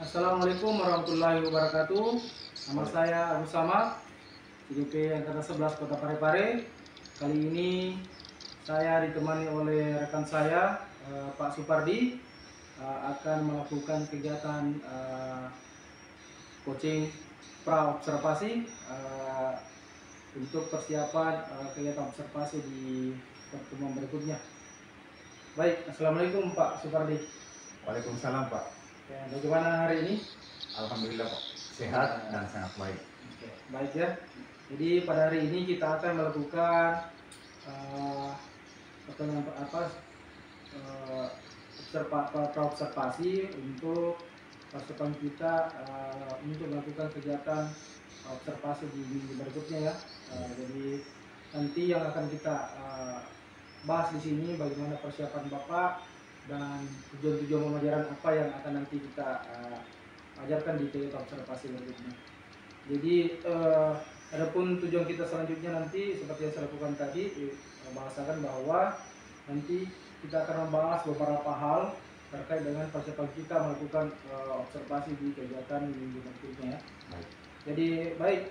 Assalamualaikum warahmatullahi wabarakatuh. Nama saya Agus Samad, CDP Angkatan 11 Kota Parepare. Kali ini saya ditemani oleh rekan saya, Pak Supardi, akan melakukan kegiatan coaching pra observasi untuk persiapan kegiatan observasi di pertemuan berikutnya. Baik, Assalamualaikum Pak Supardi. Waalaikumsalam Pak. Ya, bagaimana hari ini? Alhamdulillah Pak, sehat dan sangat baik. Oke, baik ya. Jadi pada hari ini kita akan melakukan pertemuan observasi untuk pasukan kita untuk melakukan kegiatan observasi di minggu berikutnya ya. Jadi nanti yang akan kita bahas di sini bagaimana persiapan Bapak dan tujuan-tujuan pembelajaran apa yang akan nanti kita ajarkan di kegiatan observasi berikutnya. Jadi adapun tujuan kita selanjutnya nanti seperti yang saya lakukan tadi, bahasakan bahwa nanti kita akan membahas beberapa hal terkait dengan persiapan kita melakukan observasi di kegiatan minggu berikutnya. Baik. Jadi baik,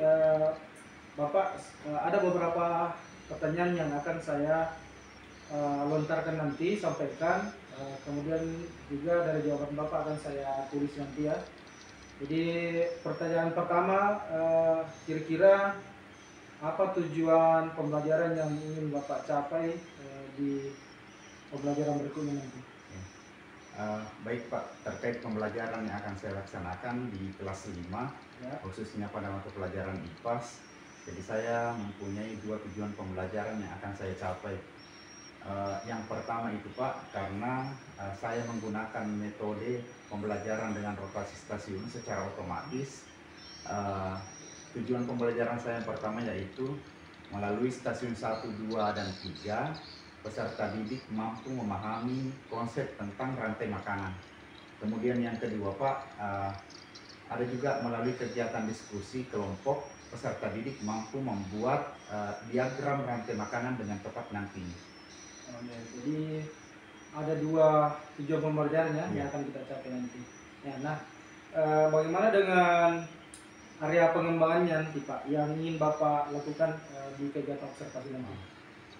Bapak, ada beberapa pertanyaan yang akan saya lontarkan nanti, sampaikan. Kemudian juga dari jawaban Bapak akan saya tulis nanti ya. Jadi pertanyaan pertama, kira-kira apa tujuan pembelajaran yang ingin Bapak capai di pembelajaran berikutnya nanti? Baik Pak, terkait pembelajaran yang akan saya laksanakan di kelas 5 ya, khususnya pada mata pelajaran IPAS. Jadi saya mempunyai dua tujuan pembelajaran yang akan saya capai. Yang pertama itu Pak, karena saya menggunakan metode pembelajaran dengan rotasi stasiun secara otomatis. Tujuan pembelajaran saya yang pertama yaitu melalui stasiun 1, 2, dan 3 peserta didik mampu memahami konsep tentang rantai makanan. Kemudian yang kedua Pak, ada juga melalui kegiatan diskusi kelompok peserta didik mampu membuat diagram rantai makanan dengan tepat nantinya. Ya, jadi ada dua tujuan pembelajaran ya, yang akan kita capai nanti. Ya, nah, bagaimana dengan area pengembangannya nanti Pak, yang ingin Bapak lakukan di kegiatan observasi nanti?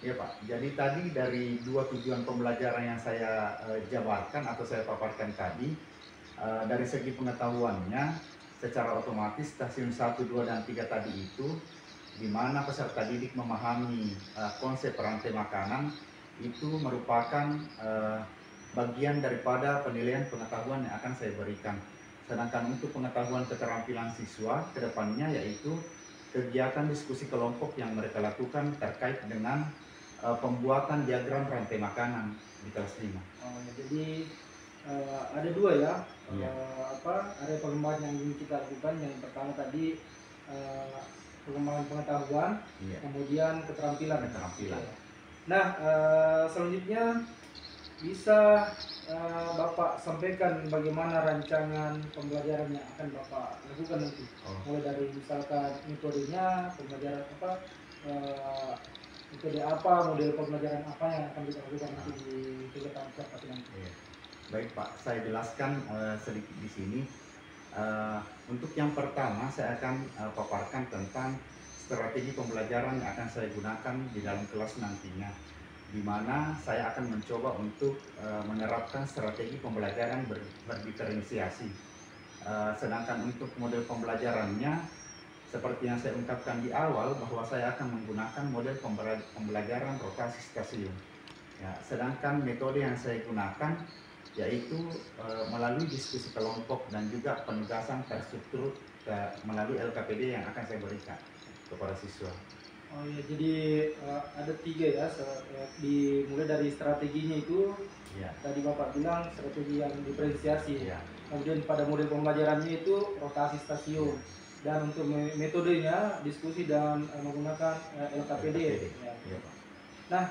Iya Pak, jadi tadi dari dua tujuan pembelajaran yang saya jabarkan atau saya paparkan tadi, dari segi pengetahuannya secara otomatis stasiun 1, 2, dan 3 tadi itu di mana peserta didik memahami konsep rantai makanan itu merupakan bagian daripada penilaian pengetahuan yang akan saya berikan. Sedangkan untuk pengetahuan keterampilan siswa ke depannya yaitu kegiatan diskusi kelompok yang mereka lakukan terkait dengan pembuatan diagram rantai makanan di kelas 5. Jadi ada dua ya, area pengembangan yang ingin kita lakukan. Yang pertama tadi pengembangan pengetahuan, kemudian keterampilan. Nah, selanjutnya bisa Bapak sampaikan bagaimana rancangan pembelajaran yang akan Bapak lakukan nanti. Mulai dari misalkan metodenya, pembelajaran apa, metode apa, model pembelajaran apa yang akan kita lakukan nanti di kegiatan observasi nanti. Baik Pak, saya jelaskan sedikit di sini. Untuk yang pertama saya akan paparkan tentang strategi pembelajaran yang akan saya gunakan di dalam kelas nantinya, di mana saya akan mencoba untuk menerapkan strategi pembelajaran berdiferensiasi. Sedangkan untuk model pembelajarannya, seperti yang saya ungkapkan di awal, bahwa saya akan menggunakan model pembelajaran rotasi stasiun. Ya, sedangkan metode yang saya gunakan yaitu melalui diskusi kelompok dan juga penugasan terstruktur melalui LKPD yang akan saya berikan kepada siswa. Oh ya, jadi ada tiga ya, dimulai dari strateginya itu. Tadi Bapak bilang strategi yang diferensiasi. Kemudian pada model pembelajarannya itu rotasi stasiun. Dan untuk metodenya diskusi dan menggunakan LKPD. Nah,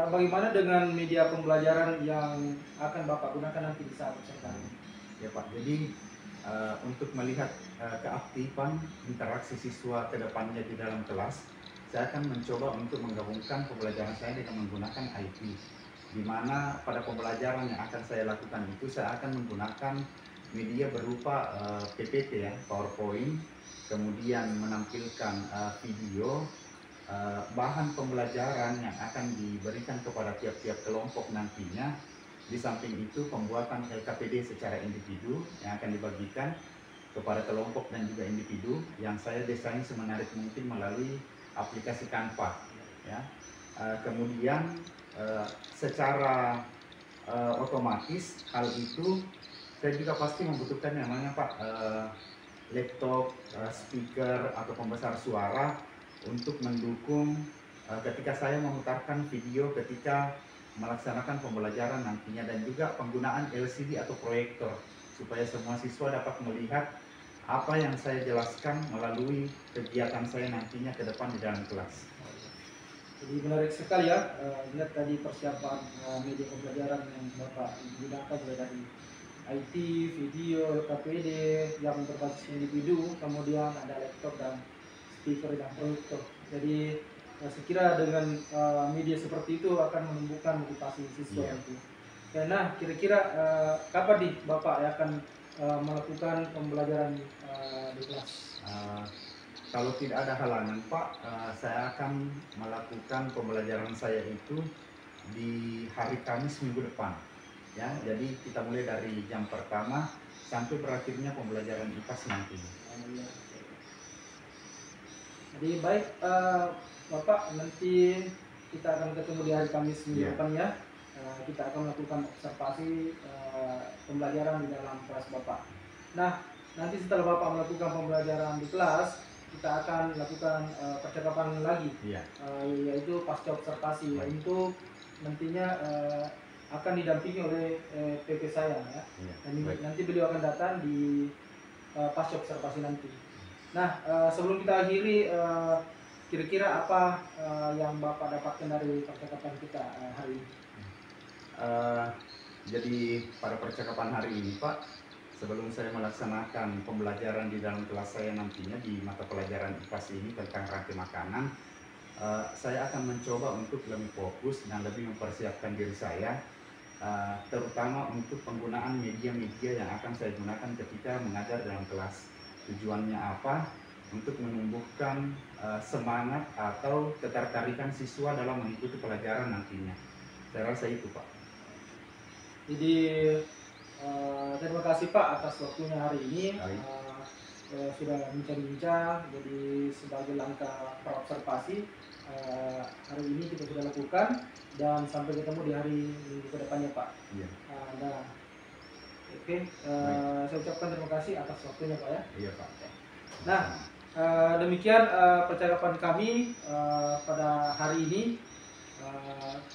bagaimana dengan media pembelajaran yang akan Bapak gunakan nanti di saat observasi? Ya Pak, jadi untuk melihat keaktifan interaksi siswa ke depannya di dalam kelas, saya akan mencoba untuk menggabungkan pembelajaran saya dengan menggunakan IT, di mana pada pembelajaran yang akan saya lakukan itu saya akan menggunakan media berupa PPT ya, PowerPoint, kemudian menampilkan video, bahan pembelajaran yang akan diberikan kepada tiap-tiap kelompok nantinya. Di samping itu pembuatan LKPD secara individu yang akan dibagikan kepada kelompok dan juga individu, yang saya desain semenarik mungkin melalui aplikasi Canva ya. Kemudian secara otomatis hal itu saya juga pasti membutuhkan yang namanya Pak laptop, speaker atau pembesar suara untuk mendukung ketika saya memutarkan video ketika melaksanakan pembelajaran nantinya, dan juga penggunaan LCD atau proyektor supaya semua siswa dapat melihat apa yang saya jelaskan melalui kegiatan saya nantinya ke depan di dalam kelas. Jadi menarik sekali ya, lihat tadi persiapan media pembelajaran yang Bapak gunakan mulai dari IT, video, KPD yang berbasis individu, kemudian ada laptop dan speaker dan proyektor. Jadi saya kira dengan media seperti itu akan menumbuhkan motivasi siswa itu. Karena kira-kira kapan nih Bapak akan melakukan pembelajaran di kelas? Kalau tidak ada halangan Pak, saya akan melakukan pembelajaran saya itu di hari Kamis minggu depan. Ya, jadi kita mulai dari jam pertama sampai berakhirnya pembelajaran IPAS nanti. Jadi baik Bapak, nanti kita akan ketemu di hari Kamis minggu depan ya. Kita akan melakukan observasi pembelajaran di dalam kelas Bapak. Nah, nanti setelah Bapak melakukan pembelajaran di kelas, kita akan lakukan percakapan lagi, yaitu pasca observasi. Untuk nantinya akan didampingi oleh PP saya ya. Dan nanti beliau akan datang di pasca observasi nanti. Nah, sebelum kita akhiri, kira-kira apa yang Bapak dapatkan dari percakapan kita hari ini? Jadi pada percakapan hari ini Pak, sebelum saya melaksanakan pembelajaran di dalam kelas saya nantinya di mata pelajaran IPAS ini tentang rantai makanan, saya akan mencoba untuk lebih fokus dan lebih mempersiapkan diri saya, terutama untuk penggunaan media-media yang akan saya gunakan ketika mengajar dalam kelas. Tujuannya apa? Untuk menumbuhkan semangat atau ketertarikan siswa dalam mengikuti pelajaran nantinya. Saya rasa itu Pak. Jadi terima kasih Pak atas waktunya hari ini. Sudah bincang-bincang. Jadi sebagai langkah praobservasi hari ini kita sudah lakukan, dan sampai ketemu di hari minggu ke depannya Pak. Oke, saya ucapkan terima kasih atas waktunya Pak ya. Iya Pak. Nah, demikian percakapan kami pada hari ini.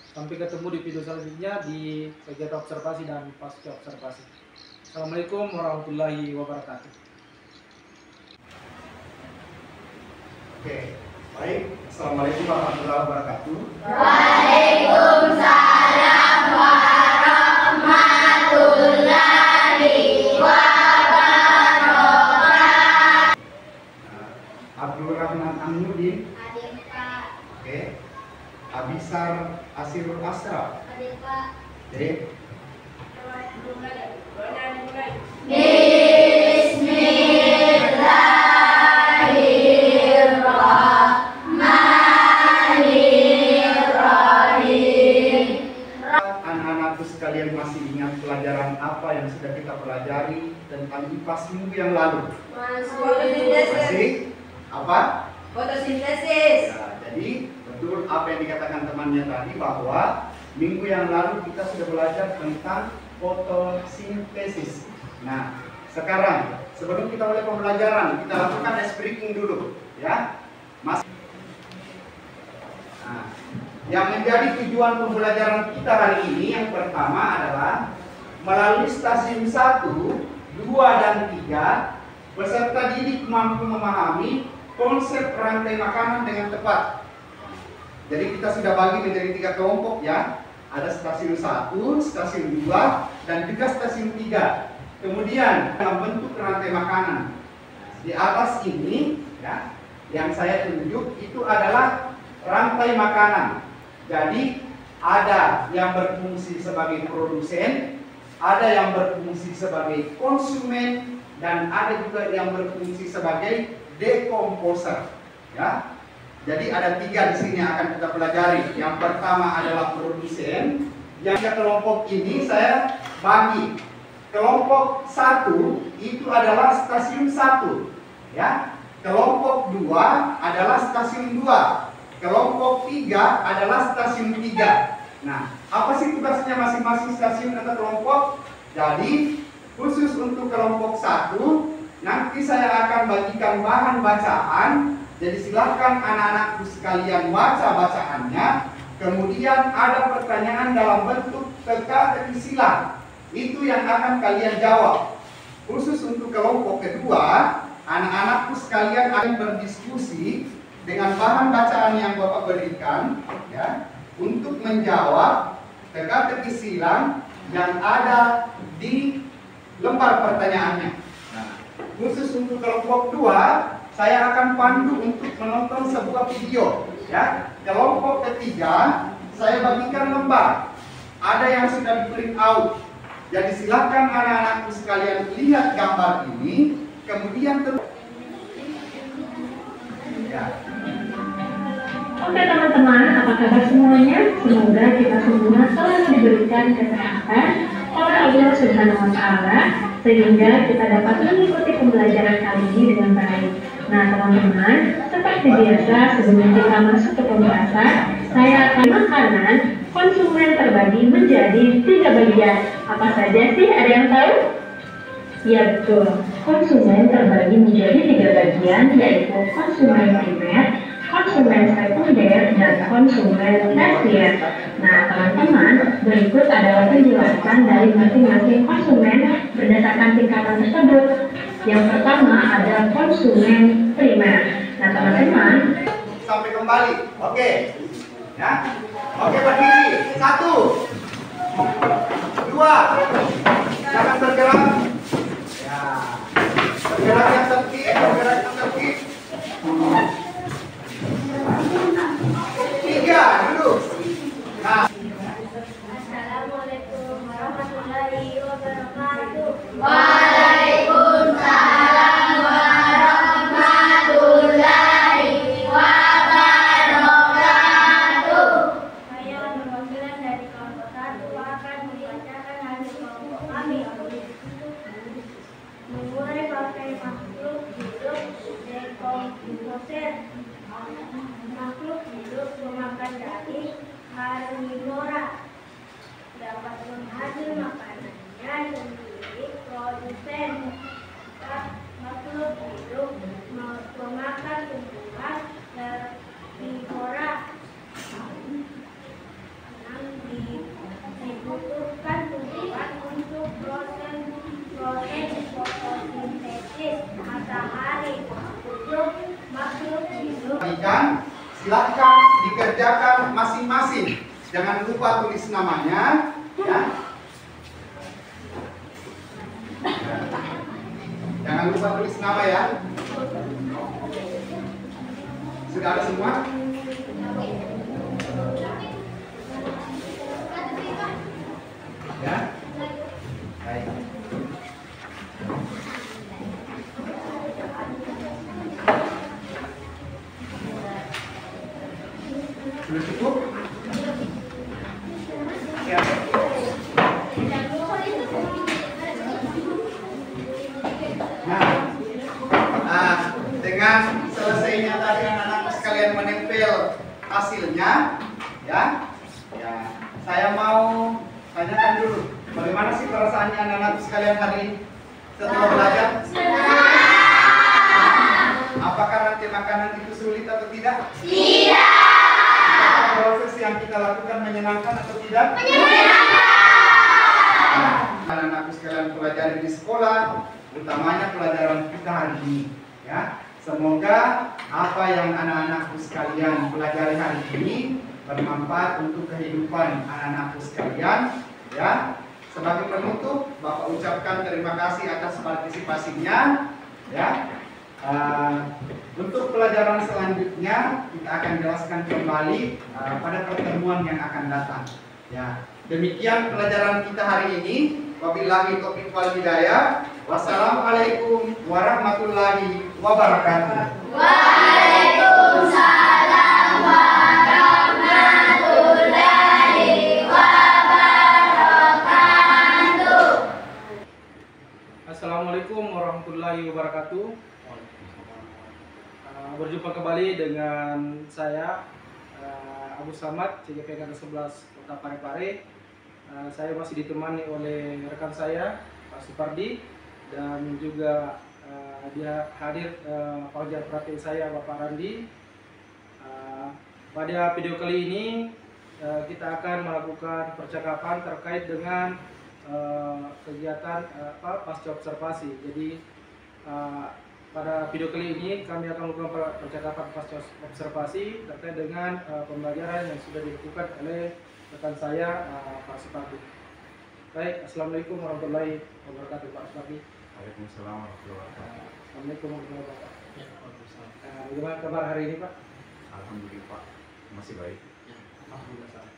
Sampai ketemu di video selanjutnya di kegiatan observasi dan pasca observasi. Assalamualaikum warahmatullahi wabarakatuh. Oke, baik. Assalamualaikum warahmatullahi wabarakatuh. Waalaikumsalam warahmatullahi wabarakatuh. Abdul Rahman Aminuddin. Adik Pak. Oke. Abisar Asirul Asra. Adik Pak. Oke. Bismillahirrahmanirrahim. Anak-anakku sekalian masih ingat pelajaran apa yang sudah kita pelajari tentang IPAS minggu yang lalu? Masih? Apa? Fotosintesis. Ya, jadi betul apa yang dikatakan temannya tadi, bahwa minggu yang lalu kita sudah belajar tentang fotosintesis. Nah, sekarang sebelum kita mulai pembelajaran, kita lakukan ice breaking dulu, ya. Mas. Nah, yang menjadi tujuan pembelajaran kita hari ini yang pertama adalah melalui stasiun 1, 2, dan 3, peserta didik mampu memahami konsep rantai makanan dengan tepat. Jadi kita sudah bagi menjadi 3 kelompok ya. Ada stasiun 1, stasiun 2, dan juga stasiun 3. Kemudian dalam bentuk rantai makanan. Di atas ini ya, yang saya tunjuk itu adalah rantai makanan. Jadi ada yang berfungsi sebagai produsen, ada yang berfungsi sebagai konsumen dan ada juga yang berfungsi sebagai dekomposer. Ya, jadi ada 3 di sini yang akan kita pelajari. Yang pertama adalah produsen. Yang kelompok ini saya bagi. Kelompok 1 itu adalah stasiun 1. Ya, kelompok 2 adalah stasiun 2. Kelompok 3 adalah stasiun 3. Nah, apa sih tugasnya masing-masing stasiun atau kelompok? Jadi, khusus untuk kelompok 1, nanti saya akan bagikan bahan bacaan. Jadi silahkan anak-anakku sekalian baca bacaannya. Kemudian ada pertanyaan dalam bentuk teka-teki silang. Itu yang akan kalian jawab. Khusus untuk kelompok kedua, anak-anakku sekalian akan berdiskusi dengan bahan bacaan yang Bapak berikan, ya, untuk menjawab teka-teki silang yang ada di lembar pertanyaannya. Nah, khusus untuk kelompok 2, saya akan pandu untuk menonton sebuah video. Ya, kelompok ketiga, saya bagikan lembar. Ada yang sudah di print out. Jadi silakan anak-anakku sekalian lihat gambar ini, kemudian ya. Oke teman-teman, apa kabar semuanya? Semoga kita semua selalu diberikan kesehatan oleh Allah Subhanahu wa Ta'ala sehingga kita dapat mengikuti pembelajaran kali ini dengan baik. Nah teman-teman, seperti biasa sebelum kita masuk ke pembahasan, saya akan makanan konsumen terbagi menjadi 3 bagian. Apa saja sih? Ada yang tahu? Ya betul, konsumen terbagi menjadi 3 bagian, yaitu konsumen primer, konsumen sekunder, dan konsumen tersier. Nah teman-teman, berikut adalah penjelasan dari masing-masing konsumen berdasarkan tingkatan tersebut. Yang pertama ada konsumen primer. Nah teman-teman, sampai kembali. Oke. Ya. Oke, berdiri. 1 2, jangan bergerak. Ya. Bergerak yang tertib, bergerak yang tertib. 3, duduk. Nah. Assalamualaikum warahmatullahi wabarakatuh. Waalaikumsalam warahmatullahi wabarakatuh. Saya perwakilan dari kelompok 1 akan membacakan hasil kelompok kami. Mengurai pakai makhluk hidup dekomposer. Makhluk hidup memakan daging karnivora, dapat menghasil makanannya sendiri. Produsen makhluk hidup memakan tumbuhan herbivora. Dibutuhkan tumbuhan untuk proses fotosintesis matahari. Untuk makhluk hidup Silakan dikerjakan masing-masing. Jangan lupa tulis namanya, ya. Jangan lupa tulis nama ya. Sudah ada semua? Ya. Baik. Sudah cukup? Ya. Nah, dengan selesainya tadi anak-anak sekalian menempel hasilnya, ya, saya mau tanyakan dulu, bagaimana sih perasaannya anak-anak sekalian hari ini setelah belajar? Apakah nanti makanan itu sulit atau tidak? Tidak. Apakah proses yang kita lakukan menyenangkan atau tidak? Menyenangkan. Anak-anak sekalian pelajari di sekolah, utamanya pelajaran kita hari ini, ya. Semoga apa yang anak-anakku sekalian pelajari hari ini bermanfaat untuk kehidupan anak-anakku sekalian, ya. Sebagai penutup, Bapak ucapkan terima kasih atas partisipasinya, ya. Untuk pelajaran selanjutnya kita akan jelaskan kembali pada pertemuan yang akan datang. Ya, demikian pelajaran kita hari ini. Wabillahi taufiq wal hidayah. Wassalamualaikum warahmatullahi wabarakatuh. Waalaikumsalam warahmatullahi wabarakatuh. Assalamualaikum warahmatullahi wabarakatuh. Berjumpa kembali dengan saya Abu Samad, CGP Angkatan 11 Kota Parepare. Saya masih ditemani oleh rekan saya Pak Supardi, dan juga dia hadir pengajar perhatian saya Bapak Randi. Pada video kali ini kita akan melakukan percakapan terkait dengan kegiatan pasca observasi. Jadi pada video kali ini kami akan melakukan percakapan pasca observasi terkait dengan pembelajaran yang sudah dilakukan oleh rekan saya Pak Supardi. Baik, assalamualaikum warahmatullahi wabarakatuh Pak Supardi. Waalaikumsalam warahmatullahi wabarakatuh. Assalamualaikum warahmatullahi wabarakatuh. Bagaimana kabar hari ini Pak? Alhamdulillah Pak, masih baik. Alhamdulillah.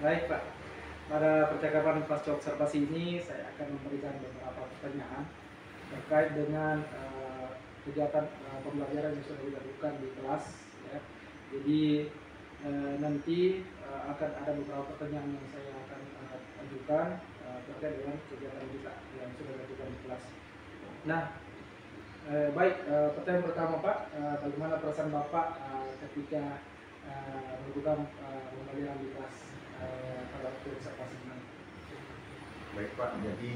Baik Pak, pada percakapan pasca observasi ini saya akan memberikan beberapa pertanyaan terkait dengan kegiatan pembelajaran yang sudah dilakukan di kelas. Ya. Jadi nanti akan ada beberapa pertanyaan yang saya akan ajukan terkait dengan kegiatan kita yang sudah dilakukan di kelas. Nah, baik, pertanyaan pertama Pak, bagaimana perasaan Bapak ketika melakukan pembelajaran di kelas pada waktu observasi ini? Baik Pak, jadi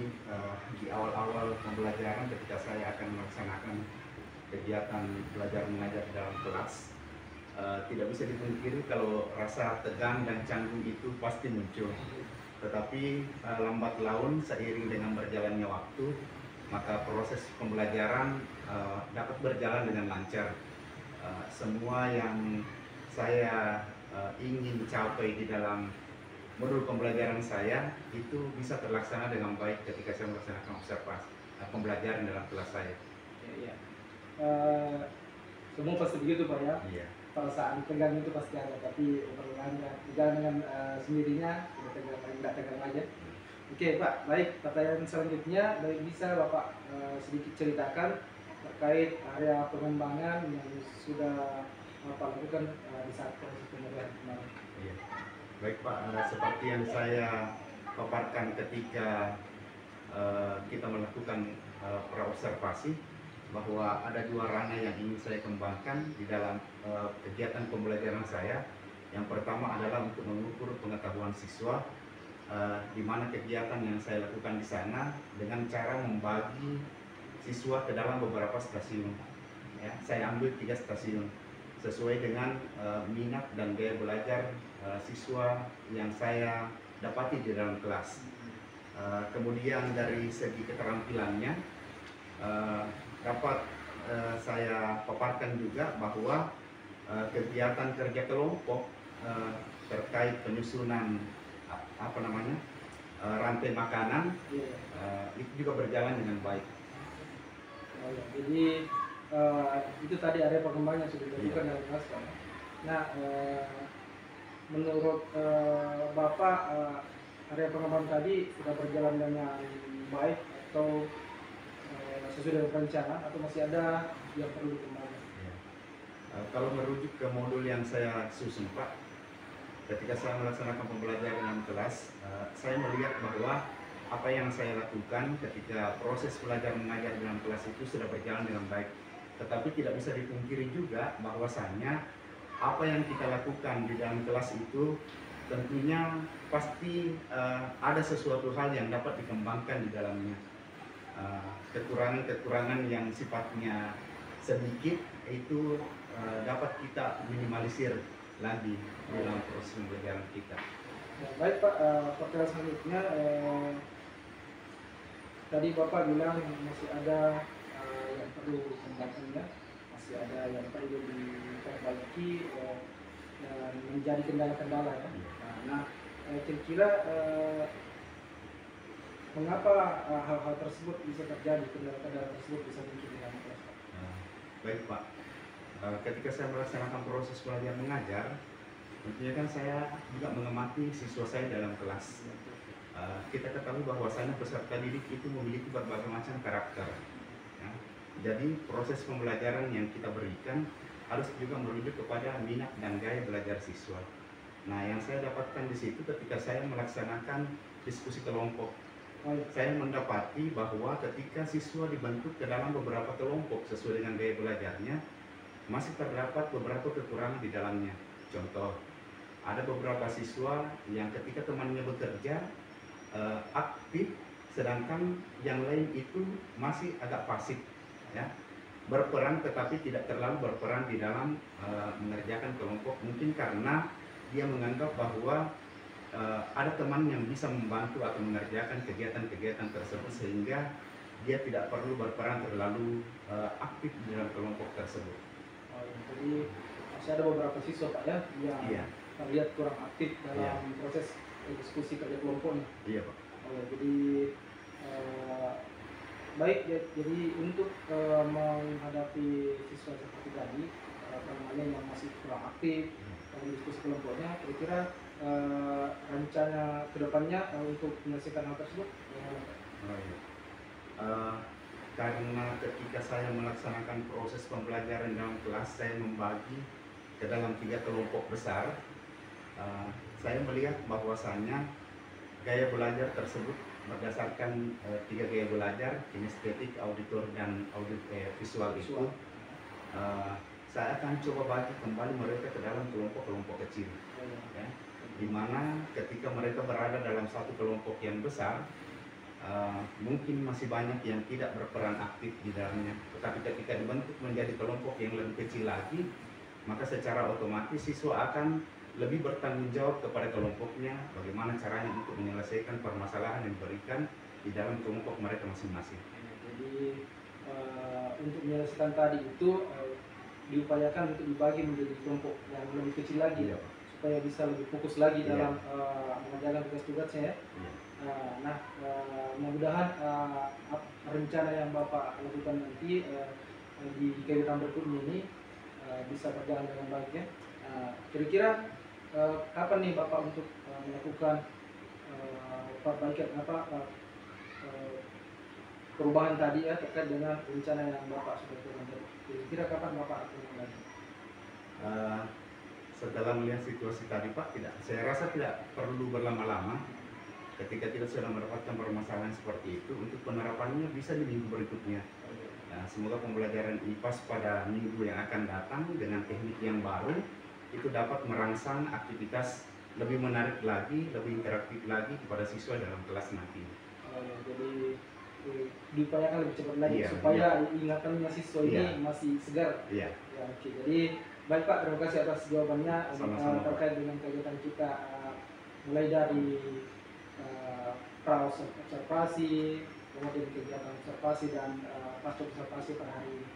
di awal-awal pembelajaran ketika saya akan melaksanakan kegiatan belajar mengajar dalam kelas, tidak bisa dipungkiri kalau rasa tegang dan canggung itu pasti muncul. Tetapi lambat laun seiring dengan berjalannya waktu, maka proses pembelajaran dapat berjalan dengan lancar. Semua yang saya ingin capai di dalam modul pembelajaran saya itu bisa terlaksana dengan baik ketika saya melaksanakan observasi pembelajaran dalam kelas saya. Ya. Semua pasti begitu Pak ya. Iya. Perasaan tegang itu pasti ada, tapi berjalan dengan sendirinya, tidak tegang aja. Oke Pak, baik, pertanyaan selanjutnya, baik bisa Bapak sedikit ceritakan terkait area pengembangan yang sudah Bapak lakukan di saat proses pembelajaran kemarin. Iya. Baik Pak, seperti yang saya paparkan ketika kita melakukan praobservasi, bahwa ada dua ranah yang ingin saya kembangkan di dalam kegiatan pembelajaran saya. Yang pertama adalah untuk mengukur pengetahuan siswa, di mana kegiatan yang saya lakukan di sana dengan cara membagi siswa ke dalam beberapa stasiun. Ya, saya ambil 3 stasiun sesuai dengan minat dan gaya belajar siswa yang saya dapati di dalam kelas. Kemudian dari segi keterampilannya dapat saya paparkan juga bahwa kegiatan kerja kelompok terkait penyusunan rantai makanan itu juga berjalan dengan baik. Jadi itu tadi area pengembangan yang sudah dilakukan dalam kelas Pak. Nah, menurut Bapak area pengembangan tadi sudah berjalan dengan baik atau sesuai dengan rencana, atau masih ada yang perlu dikembangkan? Kalau merujuk ke modul yang saya susun Pak, ketika saya melaksanakan pembelajaran dalam kelas, saya melihat bahwa apa yang saya lakukan ketika proses belajar mengajar dalam kelas itu sudah berjalan dengan baik. Tetapi tidak bisa dipungkiri juga bahwasannya apa yang kita lakukan di dalam kelas itu tentunya pasti ada sesuatu hal yang dapat dikembangkan di dalamnya. Kekurangan-kekurangan yang sifatnya sedikit itu dapat kita minimalisir lagi dalam proses pembelajaran kita. Ya, baik Pak, pertanyaan selanjutnya, tadi Bapak bilang masih ada yang perlu dikembangkan, ya, masih ada yang perlu diperbaiki dan menjadi kendala-kendala ya. Nah, kira-kira mengapa hal-hal tersebut bisa terjadi, kendala-kendala tersebut bisa muncul di dalam kelas? Baik Pak, ketika saya melaksanakan proses belajar mengajar, tentunya kan saya juga mengamati siswa saya dalam kelas. kita ketahui bahwasanya peserta didik itu memiliki berbagai macam karakter. Ya. Jadi proses pembelajaran yang kita berikan harus juga merujuk kepada minat dan gaya belajar siswa. Nah, yang saya dapatkan di situ ketika saya melaksanakan diskusi kelompok, saya mendapati bahwa ketika siswa dibentuk ke dalam beberapa kelompok sesuai dengan gaya belajarnya, masih terdapat beberapa kekurangan di dalamnya. Contoh, ada beberapa siswa yang ketika temannya bekerja aktif, sedangkan yang lain itu masih agak pasif, ya, berperan tetapi tidak terlalu berperan di dalam mengerjakan kelompok, mungkin karena dia menganggap bahwa ada teman yang bisa membantu atau mengerjakan kegiatan-kegiatan tersebut sehingga dia tidak perlu berperan terlalu aktif di dalam kelompok tersebut. Jadi masih ada beberapa siswa Pak ya yang terlihat kurang aktif dalam proses diskusi kerja kelompok nih. Iya Pak. Jadi baik jadi untuk menghadapi siswa seperti tadi yang masih kurang aktif dalam diskusi kelompoknya, kira-kira rencana kedepannya untuk menyelesaikan hal tersebut? Karena ketika saya melaksanakan proses pembelajaran dalam kelas, saya membagi ke dalam 3 kelompok besar. Saya melihat bahwasannya gaya belajar tersebut berdasarkan 3 gaya belajar, kinestetik, auditor, dan visual itu. Saya akan coba bagi kembali mereka ke dalam kelompok-kelompok kecil, ya, di mana ketika mereka berada dalam satu kelompok yang besar, mungkin masih banyak yang tidak berperan aktif di dalamnya. Tetapi ketika dibentuk menjadi kelompok yang lebih kecil lagi, maka secara otomatis siswa akan lebih bertanggung jawab kepada kelompoknya, bagaimana caranya untuk menyelesaikan permasalahan yang diberikan di dalam kelompok mereka masing-masing. Jadi untuk menyelesaikan tadi itu diupayakan untuk dibagi menjadi kelompok yang lebih kecil lagi, supaya bisa lebih fokus lagi dalam mengerjakan tugas-tugasnya ya. Nah, mudah-mudahan rencana yang Bapak lakukan nanti di kegiatan berikutnya ini bisa berjalan dengan baik ya. Kira-kira kapan nih Bapak untuk melakukan perbaikan perubahan tadi ya terkait dengan rencana yang Bapak sudah turun tadi? Kira-kira kapan Bapak akan lagi? Setelah melihat situasi tadi Pak, saya rasa tidak perlu berlama-lama. Ketika kita sudah mendapatkan permasalahan seperti itu, untuk penerapannya bisa di minggu berikutnya. Nah, semoga pembelajaran IPAS pada minggu yang akan datang dengan teknik yang baru itu dapat merangsang aktivitas lebih menarik lagi, lebih interaktif lagi kepada siswa dalam kelas nanti. Jadi diupayakan lebih cepat lagi supaya ingatannya siswa ini masih segar. Ya, oke. Jadi baik Pak, terima kasih atas jawabannya terkait dengan kegiatan kita mulai dari pra-observasi, kemudian kegiatan observasi dan pasca observasi pada hari ini.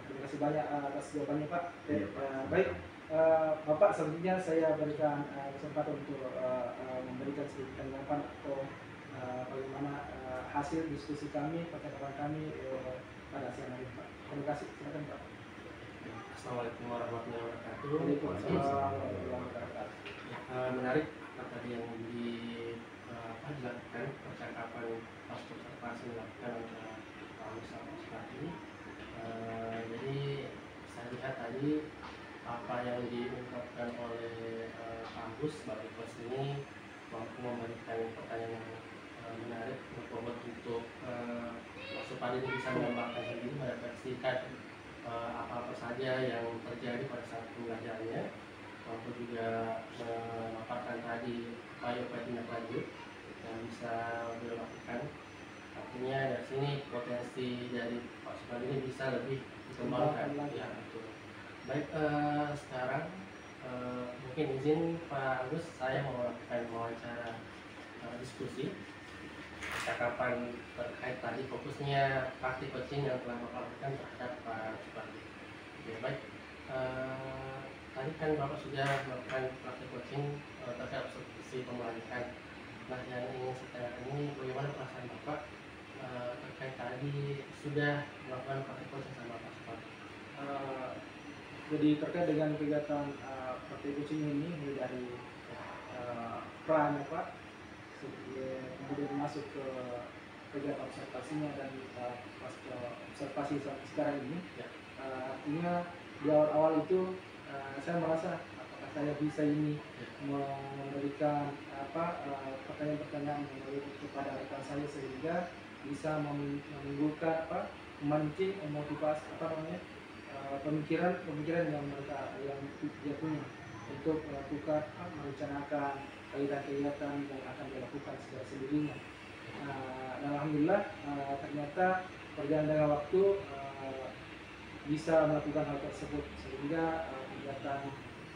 Terima kasih banyak atas jawabannya Pak. Baik, Bapak, selanjutnya saya berikan kesempatan untuk memberikan sedikit tanggapan atau bagaimana hasil diskusi kami, percakapan kami pada siang hari Pak. Terima kasih, silakan Pak. Assalamualaikum warahmatullahi wabarakatuh. Waalaikumsalam warahmatullahi wabarakatuh. Menarik tadi yang dilakukan percakapan pas observasi dilakukan oleh Pak Ustadz ini. Jadi saya lihat tadi apa yang diungkapkan oleh Pak Agus sebagai kelas ini mampu memberikan pertanyaan yang menarik berbobot untuk Mas Padi bisa mengembangkan sendiri, merefleksikan apa-apa saja yang terjadi pada saat pembelajarannya, maupun juga memaparkan tadi upaya-upaya tindak lanjut yang bisa dilakukan. Artinya dari sini potensi dari Pak Supadi ini bisa lebih dikembangkan. Ya, betul. Baik, sekarang mungkin izin Pak Agus, saya mau melakukan wawancara diskusi percakapan terkait tadi fokusnya praktik coaching yang telah Bapak lakukan terhadap Pak Supadi. Oke, baik. Tadi kan Bapak sudah melakukan praktik coaching terkait observasi pembelajaran. Nah, yang ingin saya tanyakan ini bagaimana perasaan Bapak terkait tadi sudah melakukan praktik coaching sama Pak Supadi? Jadi terkait dengan kegiatan praktik coaching ini mulai dari pra Pak kemudian masuk ke kegiatan observasinya dan pasca observasi sekarang ini. Artinya di awal-awal itu saya merasa apakah saya bisa ini memberikan pertanyaan-pertanyaan kepada rekan saya sehingga bisa menimbulkan memancing motivasi pemikiran yang dia punya untuk melakukan merencanakan kegiatan-kegiatan yang akan dilakukan secara sendirinya. Dan alhamdulillah ternyata perjalanan dengan waktu bisa melakukan hal tersebut sehingga kegiatan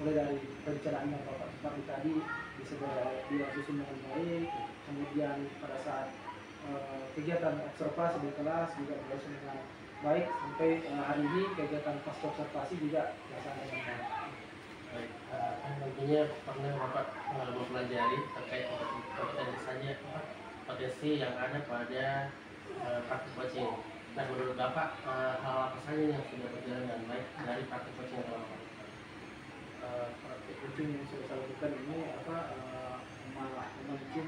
mulai dari perencanaan yang Bapak seperti tadi bisa dia susun dengan baik, kemudian pada saat kegiatan observasi di kelas juga berlangsung dengan baik sampai hari ini kegiatan pasca observasi juga dilaksanakan dengan baik. Baik, nantinya pernah Bapak mempelajari terkait potensi yang ada pada praktik coaching. Nah, menurut Bapak hal apa saja yang sudah berjalan dengan baik dari praktik coaching yang Bapak lakukan? Praktik coaching yang sudah saya lakukan ini memancing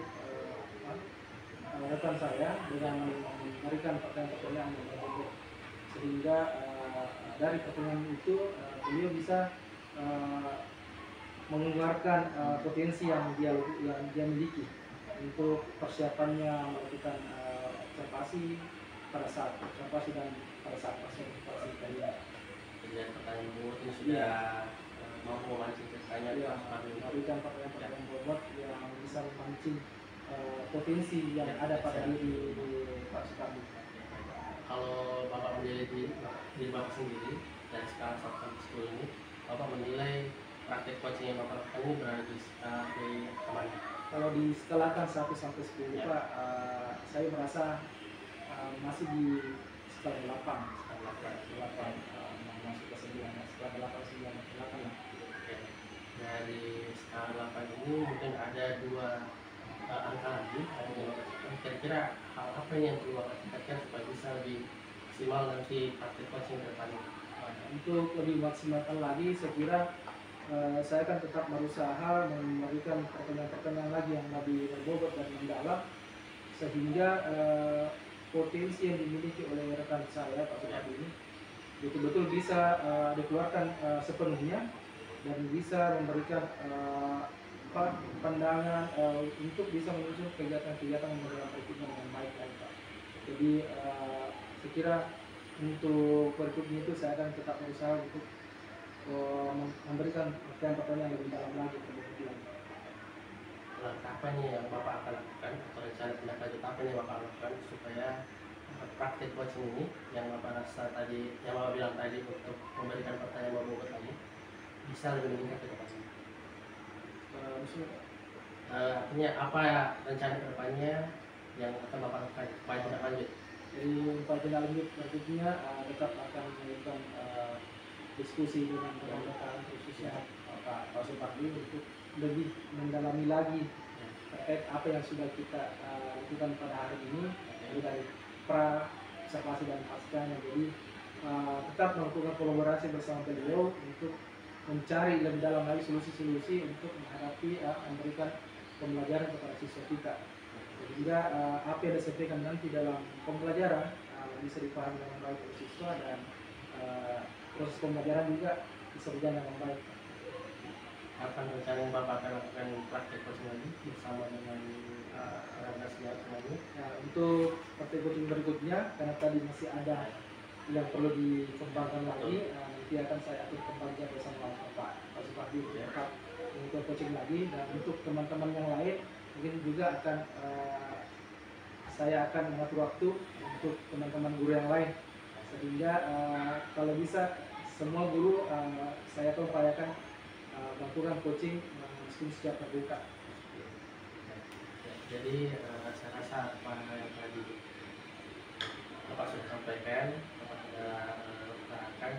rekan saya dengan memberikan pertanyaan-pertanyaan yang berbeda sehingga dari pertanyaan itu beliau bisa mengeluarkan potensi yang dia miliki untuk persiapannya melakukan observasi pada saat observasi dan pada saat observasi tadi. Jadi pertanyaan bobot ini sudah mampu memancing pertanyaan memberikan pertanyaan bobot yang bisa memancing potensi yang ada pada diri Pak Sukardi. Kalau Bapak menilai diri Bapak sendiri dari skala 1 sampai 10 ini, Bapak menilai praktek coaching yang Bapak lakukan ini berada di skala kemana? Kalau diskalakan 1 sampai 10 Pak, saya merasa masih di skala 8 masuk ke 9, skala 8 lah. Dari skala 8 ini mungkin ada 2 angka lagi kira-kira hal apa yang perlu Bapak tingkatkan supaya bisa lebih maksimal nanti praktek coaching ke depannya? Untuk lebih maksimalkan lagi, saya kira saya akan tetap berusaha memberikan pertanyaan-pertanyaan lagi yang lebih berbobot dan mendalam sehingga potensi yang dimiliki oleh rekan saya Pak Sukardi ini betul-betul bisa dikeluarkan sepenuhnya dan bisa memberikan pandangan untuk bisa menyusun kegiatan-kegiatan yang berikutnya dengan baik lagi Pak. Jadi saya kira untuk berikutnya itu saya akan tetap berusaha untuk memberikan pertanyaan-pertanyaan yang lebih dalam lagi kemudian. Langkah apa nih yang Bapak akan lakukan atau rencana tindak lanjut apa nih Bapak lakukan supaya praktik coaching ini yang Bapak rasa tadi, yang Bapak bilang tadi untuk memberikan pertanyaan berbobot lagi bisa lebih meningkat ke depannya? Artinya apa rencana ke depannya yang akan Bapak lakukan supaya tindak lanjut? Jadi upaya tindak lanjut berikutnya tetap akan melakukan diskusi dengan rekan-rekan khususnya Pak Sukardi untuk lebih mendalami lagi terkait apa yang sudah kita lakukan pada hari ini dari pra observasi dan paskanya. Jadi tetap melakukan kolaborasi bersama beliau untuk mencari lebih dalam lagi solusi-solusi untuk menghadapi memberikan pembelajaran kepada siswa kita sehingga apa yang disampaikan nanti dalam pembelajaran bisa dipahami dengan baik oleh siswa dan proses pembelajaran juga bisa berjalan dengan baik. Kapan rencana yang Bapak akan lakukan praktek coaching lagi bersama dengan rekan-rekan lagi? Untuk praktek coaching berikutnya karena tadi masih ada yang perlu dikembangkan lagi, nanti akan saya atur kembali bersama Pak Sukardi untuk coaching lagi. Dan untuk teman-teman yang lain mungkin juga akan saya akan mengatur waktu untuk teman-teman guru yang lain sehingga kalau bisa semua guru saya akan upayakan melakukan coaching meskipun secara terbuka. Jadi saya rasa apa yang tadi Bapak sudah sampaikan, Bapak sudah utarakan,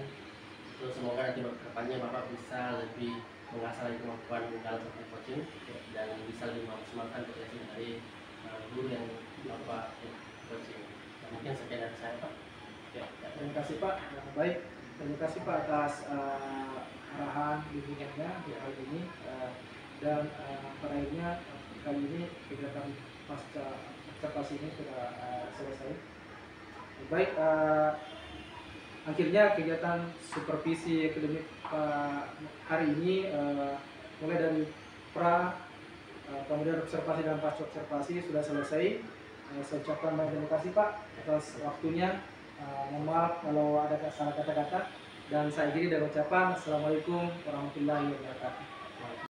itu semoga nanti kedepannya Bapak bisa lebih mengasah lagi kemampuan dalam praktik coaching dan bisa lebih memaksimalkan potensi dari guru yang Bapak coaching. Mungkin sekian dari saya Pak. Ya, terima kasih Pak. Baik, terima kasih Pak atas arahan bimbingannya di hal ini dan pada akhirnya kali ini kegiatan pasca observasi ini sudah selesai. Baik, akhirnya kegiatan supervisi akademik hari ini mulai dari kemudian observasi dan pasca observasi sudah selesai. Saya ucapkan banyak terima kasih Pak atas waktunya. Mohon maaf kalau ada salah kata-kata, dan saya akhiri dengan ucapan Assalamualaikum warahmatullahi wabarakatuh.